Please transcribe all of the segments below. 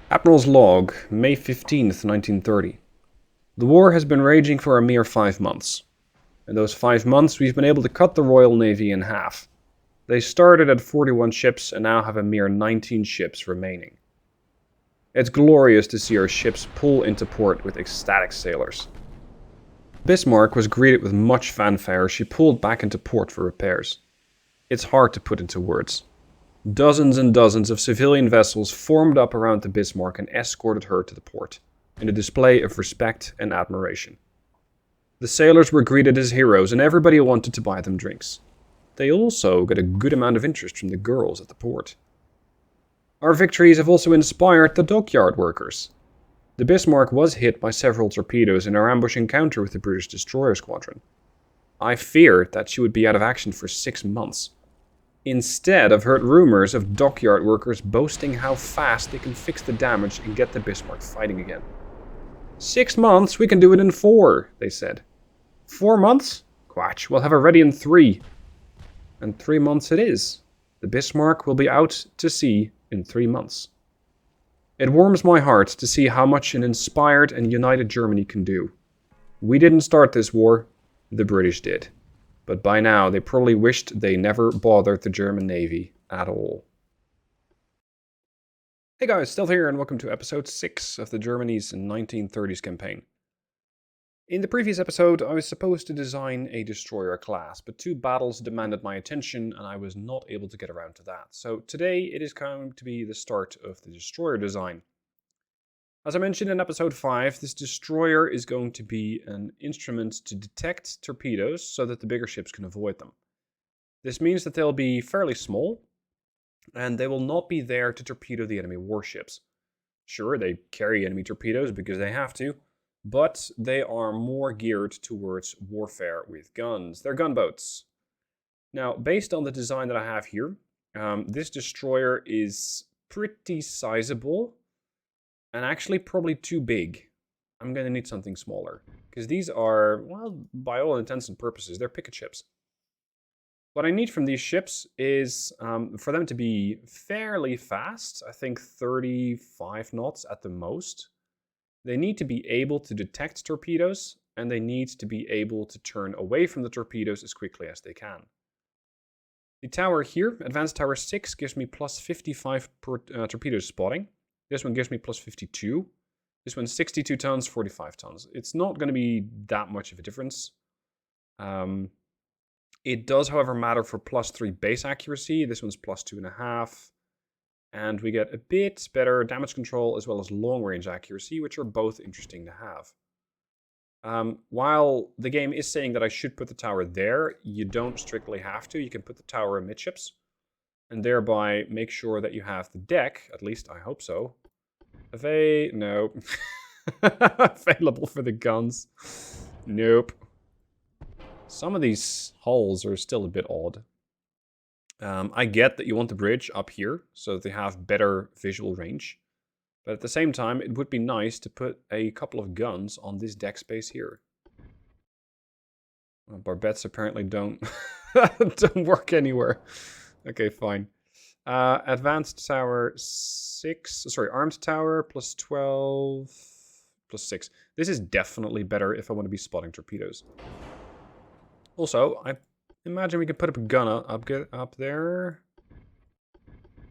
Admiral's Log, May 15th, 1930. The war has been raging for a mere 5 months. In those 5 months, we've been able to cut the Royal Navy in half. They started at 41 ships and now have a mere 19 ships remaining. It's glorious to see our ships pull into port with ecstatic sailors. Bismarck was greeted with much fanfare as she pulled back into port for repairs. It's hard to put into words. Dozens and dozens of civilian vessels formed up around the Bismarck and escorted her to the port, in a display of respect and admiration. The sailors were greeted as heroes and everybody wanted to buy them drinks. They also got a good amount of interest from the girls at the port. Our victories have also inspired the dockyard workers. The Bismarck was hit by several torpedoes in our ambush encounter with the British destroyer squadron. I feared that she would be out of action for 6 months. Instead, I've heard rumors of dockyard workers boasting how fast they can fix the damage and get the Bismarck fighting again. 6 months? We can do it in 4, they said. 4 months? Quatch, we'll have her ready in 3. And 3 months it is. The Bismarck will be out to sea in 3 months. It warms my heart to see how much an inspired and united Germany can do. We didn't start this war, the British did. But by now, they probably wished they never bothered the German Navy at all. Hey guys, Stealth here and welcome to episode 6 of the Germany's 1930s campaign. In the previous episode, I was supposed to design a destroyer class, but 2 battles demanded my attention and I was not able to get around to that. So today it is going to be the start of the destroyer design. As I mentioned in episode 5, this destroyer is going to be an instrument to detect torpedoes so that the bigger ships can avoid them. This means that they'll be fairly small, and they will not be there to torpedo the enemy warships. Sure, they carry enemy torpedoes because they have to, but they are more geared towards warfare with guns. They're gunboats. Now, based on the design that I have here, this destroyer is pretty sizable. And actually probably too big. I'm going to need something smaller. Because these are, well, by all intents and purposes, they're picket ships. What I need from these ships is for them to be fairly fast. I think 35 knots at the most. They need to be able to detect torpedoes. And they need to be able to turn away from the torpedoes as quickly as they can. The tower here, Advanced Tower 6, gives me plus 55 per torpedo spotting. This one gives me plus 52. This one's 62 tons, 45 tons. It's not going to be that much of a difference. It does, however, matter for plus 3 base accuracy. This one's plus 2.5. And we get a bit better damage control as well as long range accuracy, which are both interesting to have. While the game is saying that I should put the tower there, you don't strictly have to. You can put the tower amidships. And thereby make sure that you have the deck, at least I hope so, no. Available for the guns. Nope. Some of these hulls are still a bit odd. I get that you want the bridge up here, so that they have better visual range. But at the same time, it would be nice to put a couple of guns on this deck space here. Well, barbettes apparently don't, don't work anywhere. Okay, fine. Advanced Tower 6, sorry, Armed Tower plus 12, plus 6. This is definitely better if I want to be spotting torpedoes. Also, I imagine we could put up a gun up there.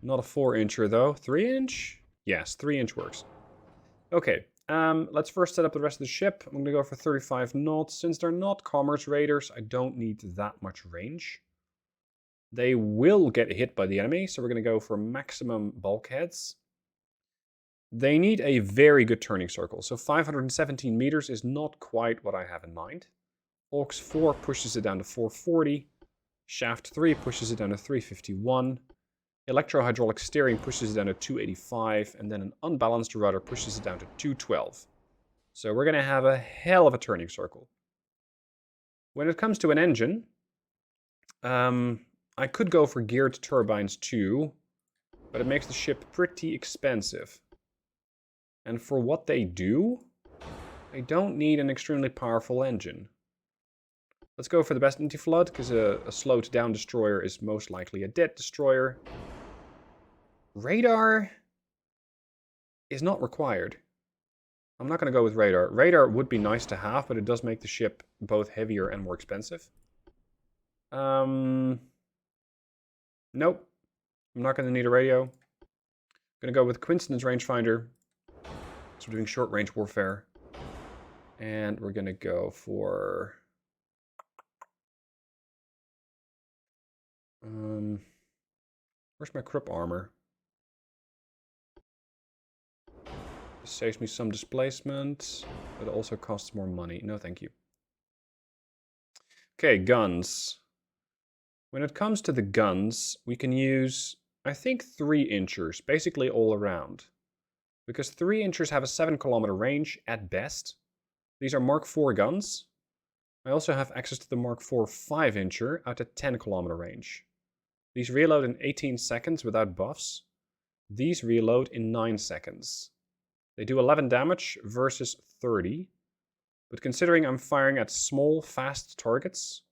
Not a 4-incher though. 3-inch? Yes, 3-inch works. Okay, let's first set up the rest of the ship. I'm going to go for 35 knots. Since they're not commerce raiders, I don't need that much range. They will get hit by the enemy, so we're going to go for maximum bulkheads. They need a very good turning circle, so 517 meters is not quite what I have in mind. Aux 4 pushes it down to 440. Shaft 3 pushes it down to 351. Electro-hydraulic steering pushes it down to 285, and then an unbalanced rudder pushes it down to 212. So we're going to have a hell of a turning circle. When it comes to an engine, I could go for geared turbines too, but it makes the ship pretty expensive. And for what they do, I don't need an extremely powerful engine. Let's go for the best anti-flood, because a slowed down destroyer is most likely a dead destroyer. Radar? is not required. I'm not going to go with radar. Radar would be nice to have, but it does make the ship both heavier and more expensive. Nope. I'm not going to need a radio. I'm going to go with coincidence rangefinder. So we're doing short range warfare. And we're going to go for... where's my Krupp armor? This saves me some displacement, but it also costs more money. No, thank you. Okay, guns. When it comes to the guns, we can use, I think, 3-inchers, basically all around. Because 3-inchers have a 7-kilometer range at best. These are Mark IV guns. I also have access to the Mark IV 5-incher out at 10-kilometer range. These reload in 18 seconds without buffs. These reload in 9 seconds. They do 11 damage versus 30. But considering I'm firing at small, fast targets,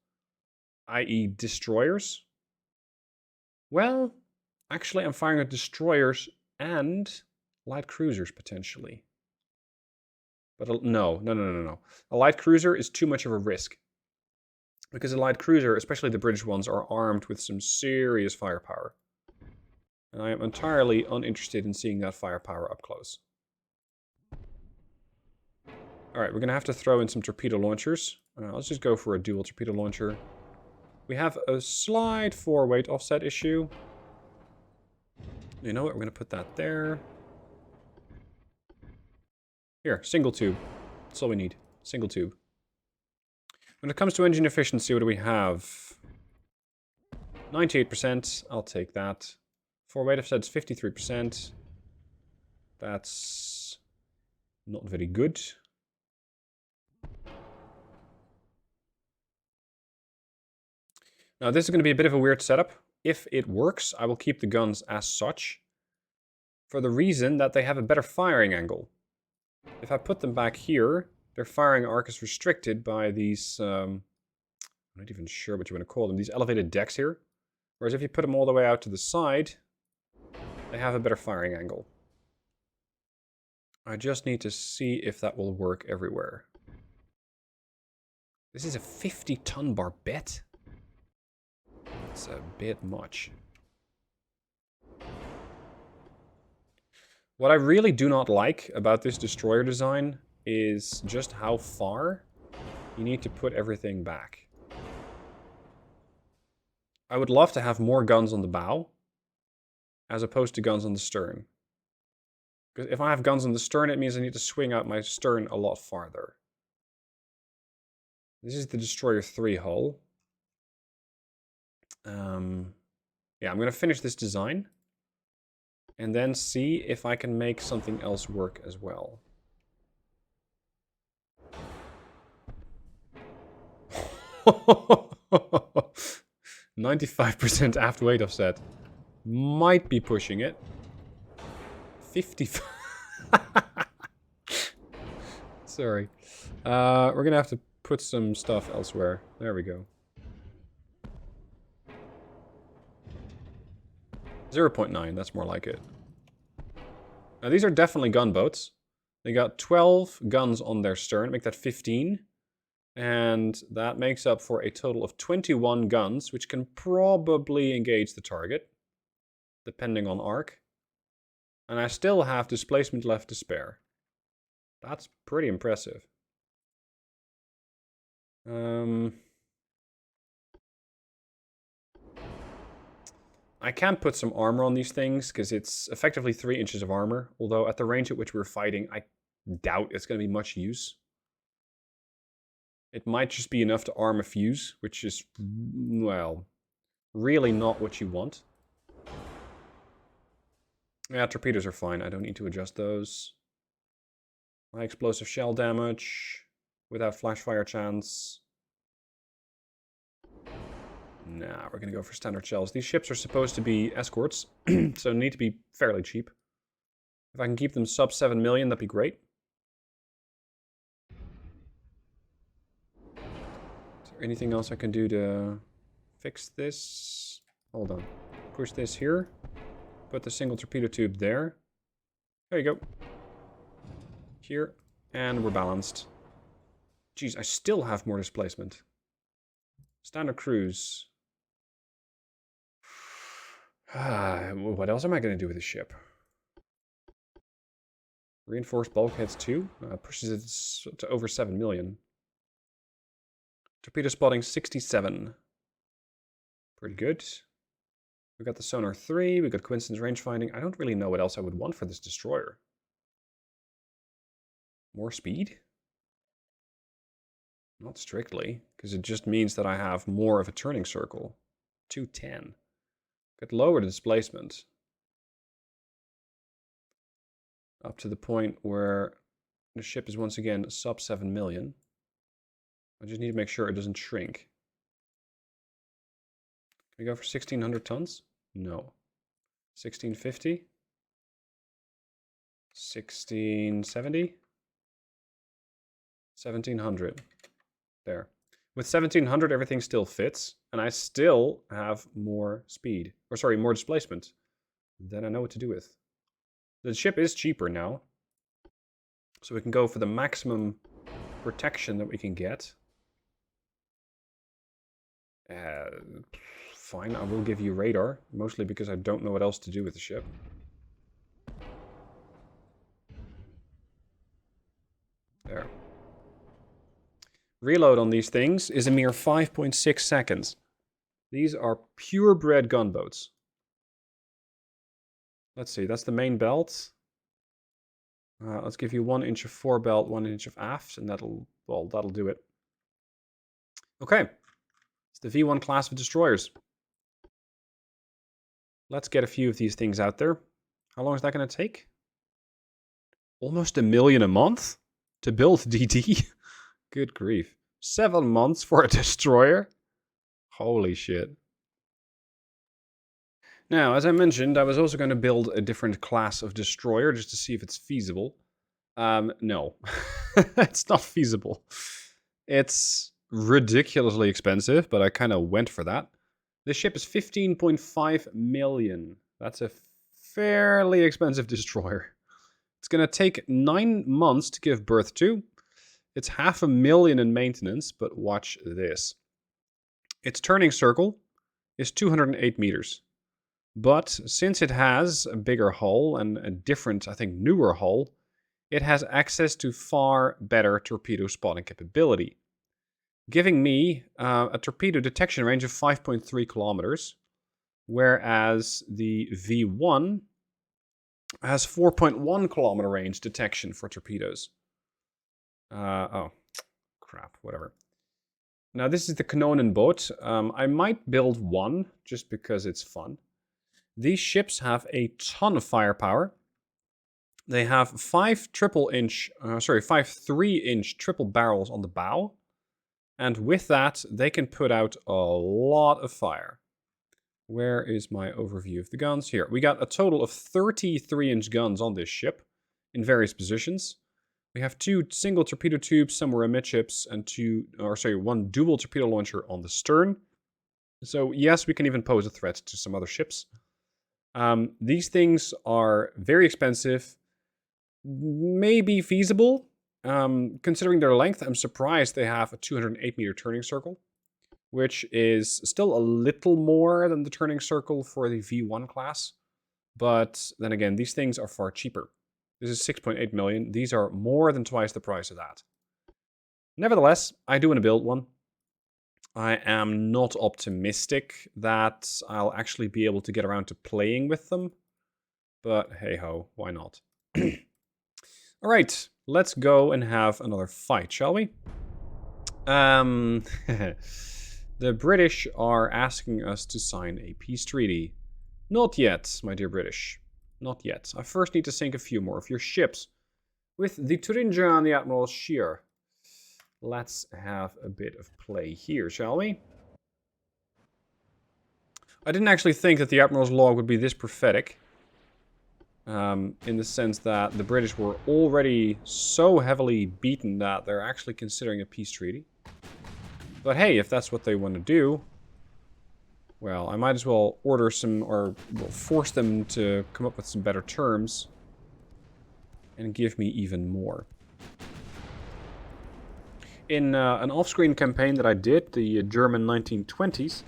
i.e. destroyers, well, actually I'm firing at destroyers and light cruisers potentially. But no. A light cruiser is too much of a risk. Because a light cruiser, especially the British ones, are armed with some serious firepower. And I am entirely uninterested in seeing that firepower up close. Alright, we're going to have to throw in some torpedo launchers. Let's just go for a dual torpedo launcher. We have a slight 4-weight offset issue. You know what, we're going to put that there. Here, single tube. That's all we need. Single tube. When it comes to engine efficiency, what do we have? 98%. I'll take that. 4-weight offset's 53%. That's not very good. Now, this is going to be a bit of a weird setup. If it works, I will keep the guns as such, for the reason that they have a better firing angle. If I put them back here, their firing arc is restricted by these, I'm not even sure what you want to call them, these elevated decks here. Whereas if you put them all the way out to the side, they have a better firing angle. I just need to see if that will work everywhere. This is a 50-ton barbette. That's a bit much. What I really do not like about this destroyer design is just how far you need to put everything back. I would love to have more guns on the bow, as opposed to guns on the stern. Because if I have guns on the stern, it means I need to swing out my stern a lot farther. This is the Destroyer 3 hull. Yeah, I'm going to finish this design. And then see if I can make something else work as well. %95 aft weight offset. Might be pushing it. 55. Sorry. We're going to have to put some stuff elsewhere. There we go. 0.9, that's more like it. Now these are definitely gunboats. They got 12 guns on their stern, make that 15. And that makes up for a total of 21 guns, which can probably engage the target, depending on arc. And I still have displacement left to spare. That's pretty impressive. I can put some armor on these things, because it's effectively 3 inches of armor. Although at the range at which we're fighting, I doubt it's going to be much use. It might just be enough to arm a fuse, which is, well, really not what you want. Yeah, torpedoes are fine. I don't need to adjust those. High explosive shell damage without flash fire chance. Nah, we're going to go for standard shells. These ships are supposed to be escorts, so need to be fairly cheap. If I can keep them sub 7 million, that'd be great. Is there anything else I can do to fix this? Hold on. Push this here. Put the single torpedo tube there. There you go. Here. And we're balanced. Jeez, I still have more displacement. Standard cruise. What else am I going to do with the ship? Reinforced bulkheads 2. Pushes it to over 7 million. Torpedo spotting 67. Pretty good. We got the sonar 3. We got coincidence range finding. I don't really know what else I would want for this destroyer. More speed? Not strictly, because it just means that I have more of a turning circle. 210. Could lower the displacement. Up to the point where the ship is once again sub 7 million. I just need to make sure it doesn't shrink. Can we go for 1600 tons? No. 1650? 1670? 1700. There. With 1700, everything still fits, and I still have more speed. Or sorry, more displacement. Then I know what to do with. The ship is cheaper now. So we can go for the maximum protection that we can get. Fine, I will give you radar. Mostly because I don't know what else to do with the ship. There. Reload on these things is a mere 5.6 seconds. These are purebred gunboats. Let's see, that's the main belt. Let's give you 1 inch of fore belt, 1 inch of aft, and that'll do it. Okay, it's the V1 class of destroyers. Let's get a few of these things out there. How long is that going to take? Almost $1 million a month to build DD? Good grief. 7 months for a destroyer? Holy shit. Now, as I mentioned, I was also going to build a different class of destroyer just to see if it's feasible. No. It's not feasible. It's ridiculously expensive, but I kind of went for that. This ship is 15.5 million. That's a fairly expensive destroyer. It's going to take 9 months to give birth to. It's $500,000 in maintenance, but watch this. Its turning circle is 208 meters. But since it has a bigger hull and a different, I think, newer hull, it has access to far better torpedo spotting capability, giving me a torpedo detection range of 5.3 kilometers, whereas the V1 has 4.1 kilometer range detection for torpedoes. Oh, crap, whatever. Now, this is the Kanonen boat. I might build one just because it's fun. These ships have a ton of firepower. They have 5 3-inch triple barrels on the bow. And with that, they can put out a lot of fire. Where is my overview of the guns? Here, we got a total of 33-inch guns on this ship in various positions. We have 2 single torpedo tubes somewhere amidships and 1 dual torpedo launcher on the stern. So yes, we can even pose a threat to some other ships. These things are very expensive, maybe feasible. Considering their length, I'm surprised they have a 208 meter turning circle, which is still a little more than the turning circle for the V1 class. But then again, these things are far cheaper. This is 6.8 million. These are more than twice the price of that. Nevertheless, I do want to build one. I am not optimistic that I'll actually be able to get around to playing with them. But hey-ho, why not? Alright, let's go and have another fight, shall we? The British are asking us to sign a peace treaty. Not yet, my dear British. Not yet. I first need to sink a few more of your ships. With the Thuringia and the Admiral Dreadnoughts. Let's have a bit of play here, shall we? I didn't actually think that the Admiral's log would be this prophetic. In the sense that the British were already so heavily beaten that they're actually considering a peace treaty. But hey, if that's what they want to do, well, I might as well order some, or force them to come up with some better terms. and give me even more. In an off-screen campaign that I did, the German 1920s,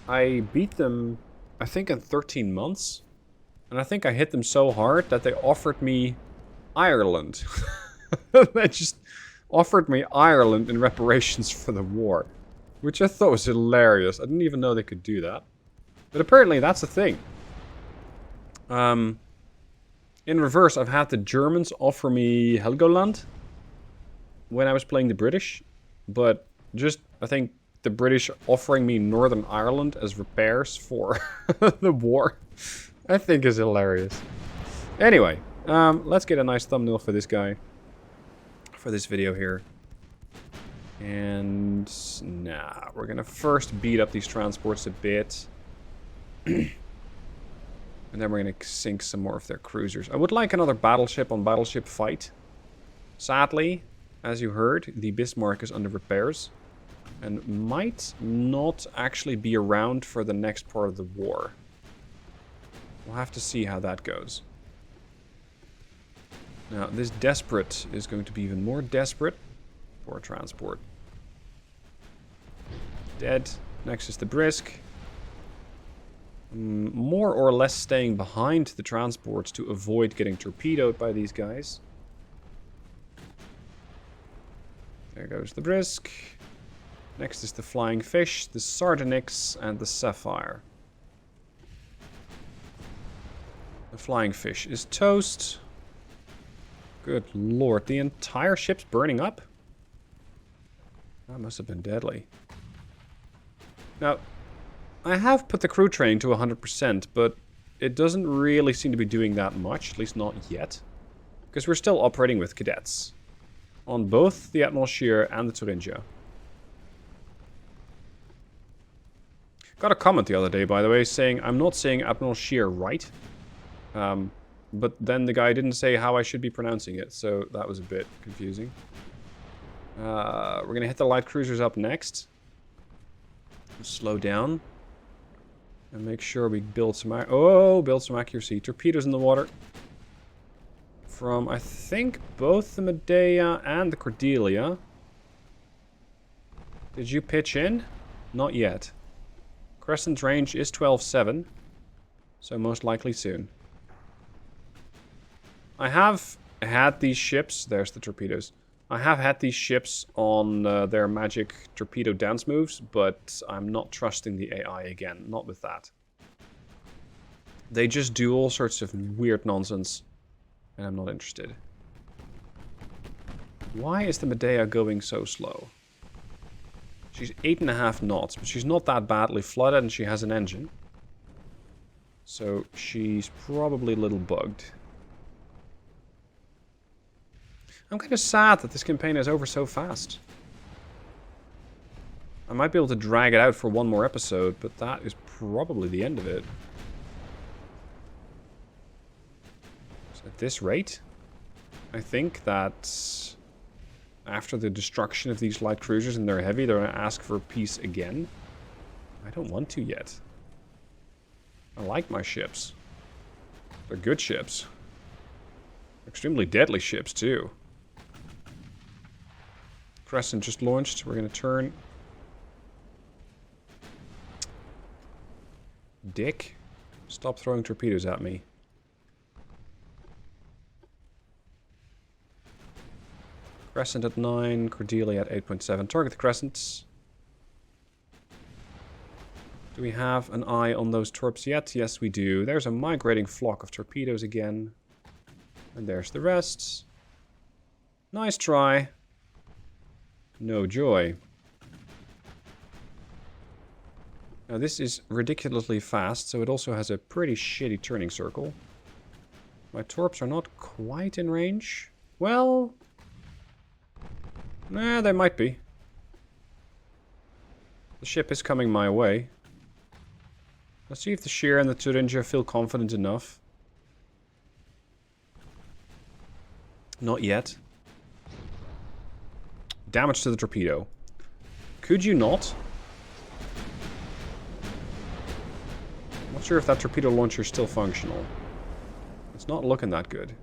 I beat them, I think, in 13 months. And I think I hit them so hard that they offered me Ireland. They just offered me Ireland in reparations for the war. Which I thought was hilarious. I didn't even know they could do that. But apparently that's a thing. In reverse, I've had the Germans offer me Helgoland when I was playing the British. But just, I think, the British offering me Northern Ireland as repairs for the war, I think is hilarious. Anyway, let's get a nice thumbnail for this guy. For this video here. And nah, we're gonna first beat up these transports a bit. And then we're gonna sink some more of their cruisers. I would like another battleship on battleship fight. Sadly, as you heard, the Bismarck is under repairs. And might not actually be around for the next part of the war. We'll have to see how that goes. Now, this Desperate is going to be even more desperate for transport. Dead. Next is the Brisk. More or less staying behind the transports to avoid getting torpedoed by these guys. There goes the Brisk. Next is the Flying Fish, the Sardonyx, and the Sapphire. The Flying Fish is toast. Good lord, the entire ship's burning up? That must have been deadly. Now, I have put the crew training to 100%, but it doesn't really seem to be doing that much, at least not yet. Because we're still operating with cadets. On both the Admiral Scheer and the Thuringia. Got a comment the other day, by the way, saying I'm not saying Admiral Scheer right. But then the guy didn't say how I should be pronouncing it, so that was a bit confusing. We're going to hit the light cruisers up next. Slow down. And make sure we build some... build some accuracy. Torpedoes in the water. From, I think, both the Medea and the Cordelia. Did you pitch in? Not yet. Crescent range is 12.7. So most likely soon. I have had these ships... There's the torpedoes. I have had these ships on their magic torpedo dance moves, but I'm not trusting the AI again. Not with that. They just do all sorts of weird nonsense, and I'm not interested. Why is the Medea going so slow? She's 8.5 knots, but she's not that badly flooded, and she has an engine. So she's probably a little bugged. I'm kind of sad that this campaign is over so fast. I might be able to drag it out for one more episode, but that is probably the end of it. So at this rate, I think that after the destruction of these light cruisers and they're heavy, they're going to ask for peace again. I don't want to yet. I like my ships. They're good ships. Extremely deadly ships, too. Crescent just launched. We're going to turn. Dick, stop throwing torpedoes at me. Crescent at 9, Cordelia at 8.7. Target the Crescents. Do we have an eye on those torps yet? Yes, we do. There's a migrating flock of torpedoes again. And there's the rest. Nice try. No joy. Now this is ridiculously fast, so it also has a pretty shitty turning circle. My torps are not quite in range. Well... nah, they might be. The ship is coming my way. Let's see if the Scheer and the Thuringia feel confident enough. Not yet. Damage to the torpedo. Could you not? I'm not sure if that torpedo launcher is still functional. It's not looking that good.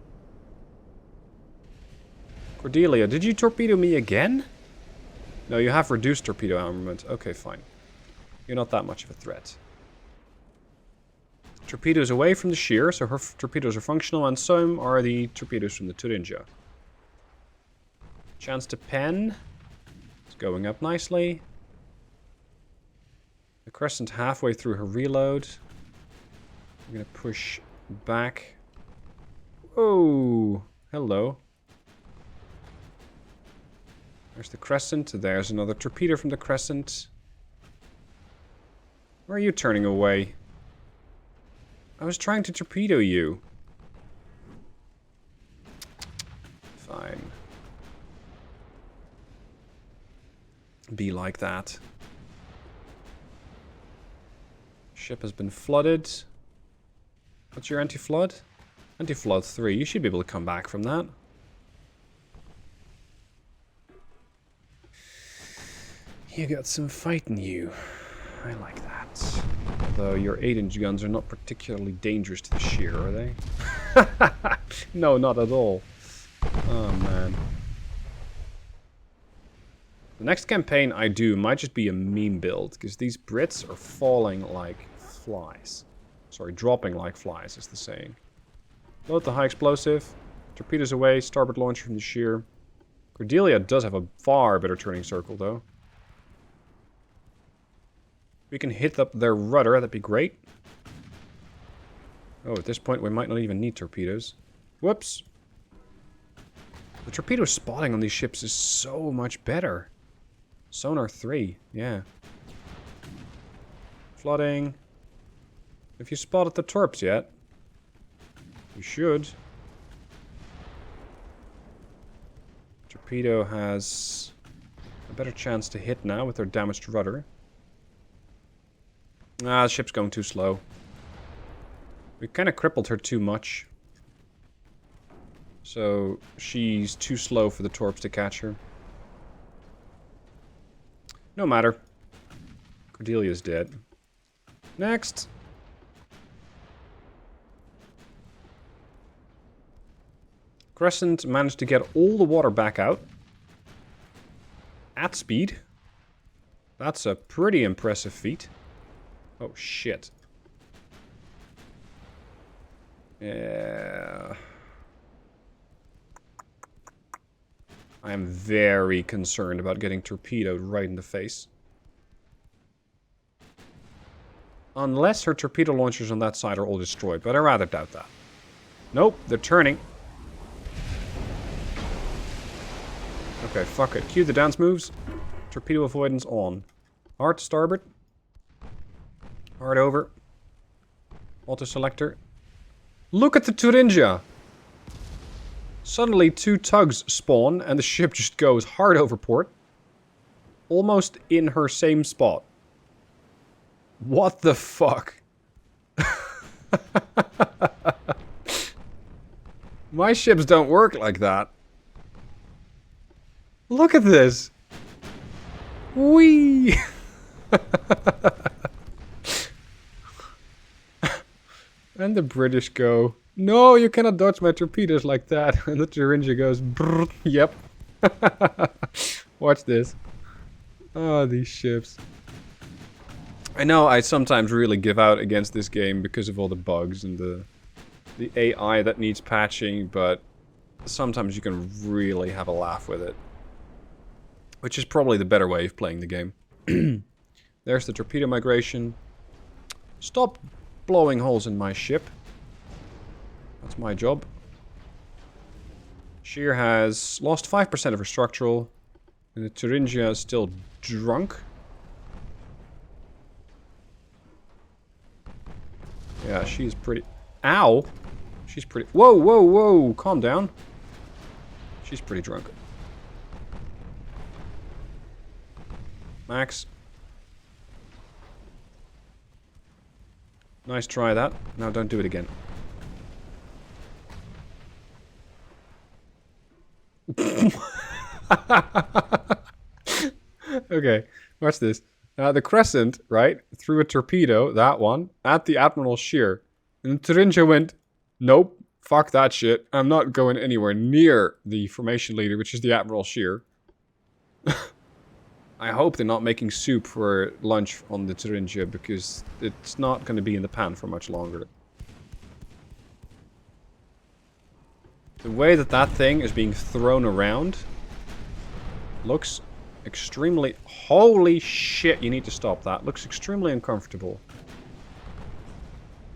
Cordelia, did you torpedo me again? No, you have reduced torpedo armament. Okay, fine. You're not that much of a threat. Torpedoes away from the shear, so her torpedoes are functional, and some are the torpedoes from the Thuringia. Chance to pen. It's going up nicely. The Crescent halfway through her reload. I'm gonna push back. Oh, hello. There's the Crescent. There's another torpedo from the Crescent. Where are you turning away? I was trying to torpedo you. Fine. Be like that. Ship has been flooded. What's your anti-flood? Anti-flood 3. You should be able to come back from that. You got some fight in you. I like that. Although your 8-inch guns are not particularly dangerous to the shear, are they? No, not at all. Oh, man. The next campaign I do might just be a meme build, because these Brits are falling like flies. Sorry, dropping like flies is the saying. Load the high explosive. Torpedoes away, starboard launcher from the shear. Cordelia does have a far better turning circle, though. We can hit up their rudder, that'd be great. Oh, at this point we might not even need torpedoes. Whoops. The torpedo spotting on these ships is so much better. Sonar 3, yeah. Flooding. Have you spotted the torps yet? You should. Torpedo has a better chance to hit now with their damaged rudder. Ah, the ship's going too slow. We kind of crippled her too much. So, she's too slow for the torps to catch her. No matter. Cordelia's dead. Next! Crescent managed to get all the water back out. At speed. That's a pretty impressive feat. Oh, shit. Yeah. I am very concerned about getting torpedoed right in the face. Unless her torpedo launchers on that side are all destroyed, but I rather doubt that. Nope, they're turning. Okay, fuck it. Cue the dance moves. Torpedo avoidance on. Hard to starboard. Hard over. Auto selector. Look at the Thuringia! Suddenly 2 tugs spawn and the ship just goes hard over port. Almost in her same spot. What the fuck? My ships don't work like that. Look at this! Whee! And the British go, no, you cannot dodge my torpedoes like that. And the Thuringia goes, brrr, yep. Watch this. Oh, these ships. I know I sometimes really give out against this game because of all the bugs and the AI that needs patching, but sometimes you can really have a laugh with it. Which is probably the better way of playing the game. There's the torpedo migration. Stop blowing holes in my ship. That's my job. Shear has lost 5% of her structural. And the Thuringia is still drunk. Yeah, she's pretty... Ow! She's pretty... Whoa, whoa, whoa! Calm down. She's pretty drunk. Max. Nice try that. Now don't do it again. Okay, watch this. The Crescent, right, threw a torpedo, that one, at the Admiral's shear. And the Thuringia went, nope, Fuck that shit. I'm not going anywhere near the formation leader, which is the Admiral Shear. I hope they're not making soup for lunch on the Thuringia, because it's not going to be in the pan for much longer. The way that that thing is being thrown around looks extremely... Holy shit, you need to stop that. Looks extremely uncomfortable.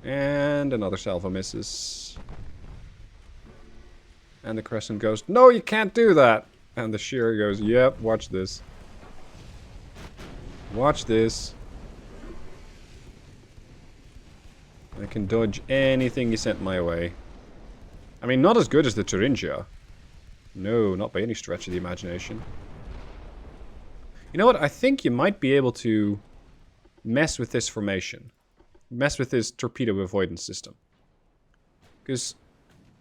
And another salvo misses. And the Crescent goes, no, you can't do that. And the Shear goes, yep, watch this. Watch this. I can dodge anything you sent my way. I mean, not as good as the Thuringia. No, not by any stretch of the imagination. You know what? I think you might be able to mess with this formation. Mess with this torpedo avoidance system. Because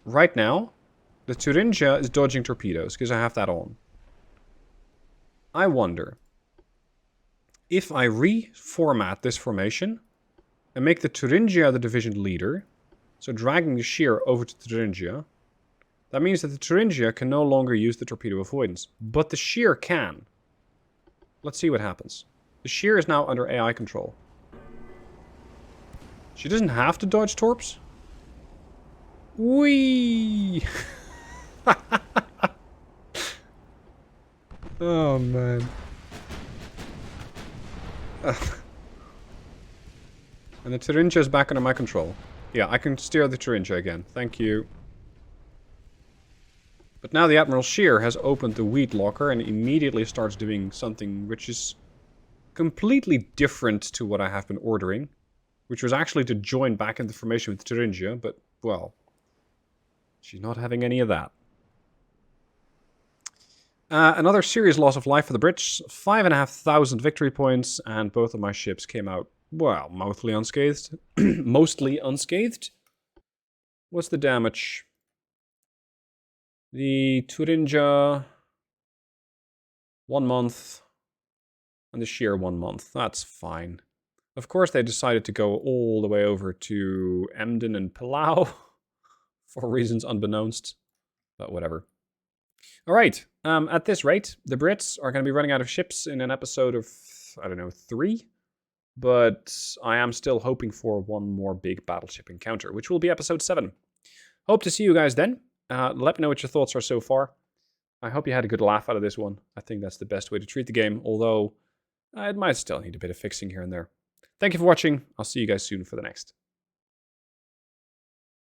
right now, the Thuringia is dodging torpedoes, because I have that on. I wonder if I reformat this formation and make the Thuringia the division leader, so dragging the Shear over to Thuringia, that means that the Thuringia can no longer use the torpedo avoidance, but the Shear can. Let's see what happens. The Shear is now under AI control. She doesn't have to dodge torps. Whee! Oh man. And the Thuringia is back under my control. Yeah, I can steer the Thuringia again. Thank you. But now the Admiral Shear has opened the wheat locker and immediately starts doing something which is completely different to what I have been ordering. Which was actually to join back in the formation with Thuringia, but, well, she's not having any of that. Another serious loss of life for the Brits. 5,500 victory points, and both of my ships came out, well, mostly unscathed. Mostly unscathed. What's the damage? The Thuringia, 1 month, and the Shear 1 month. That's fine. Of course, they decided to go all the way over to Emden and Palau for reasons unbeknownst, but whatever. All right, at this rate, the Brits are going to be running out of ships in an episode of, I don't know, 3, but I am still hoping for one more big battleship encounter, which will be episode 7. Hope to see you guys then. Let me know what your thoughts are so far. I hope you had a good laugh out of this one. I think that's the best way to treat the game, although it might still need a bit of fixing here and there. Thank you for watching. I'll see you guys soon for the next.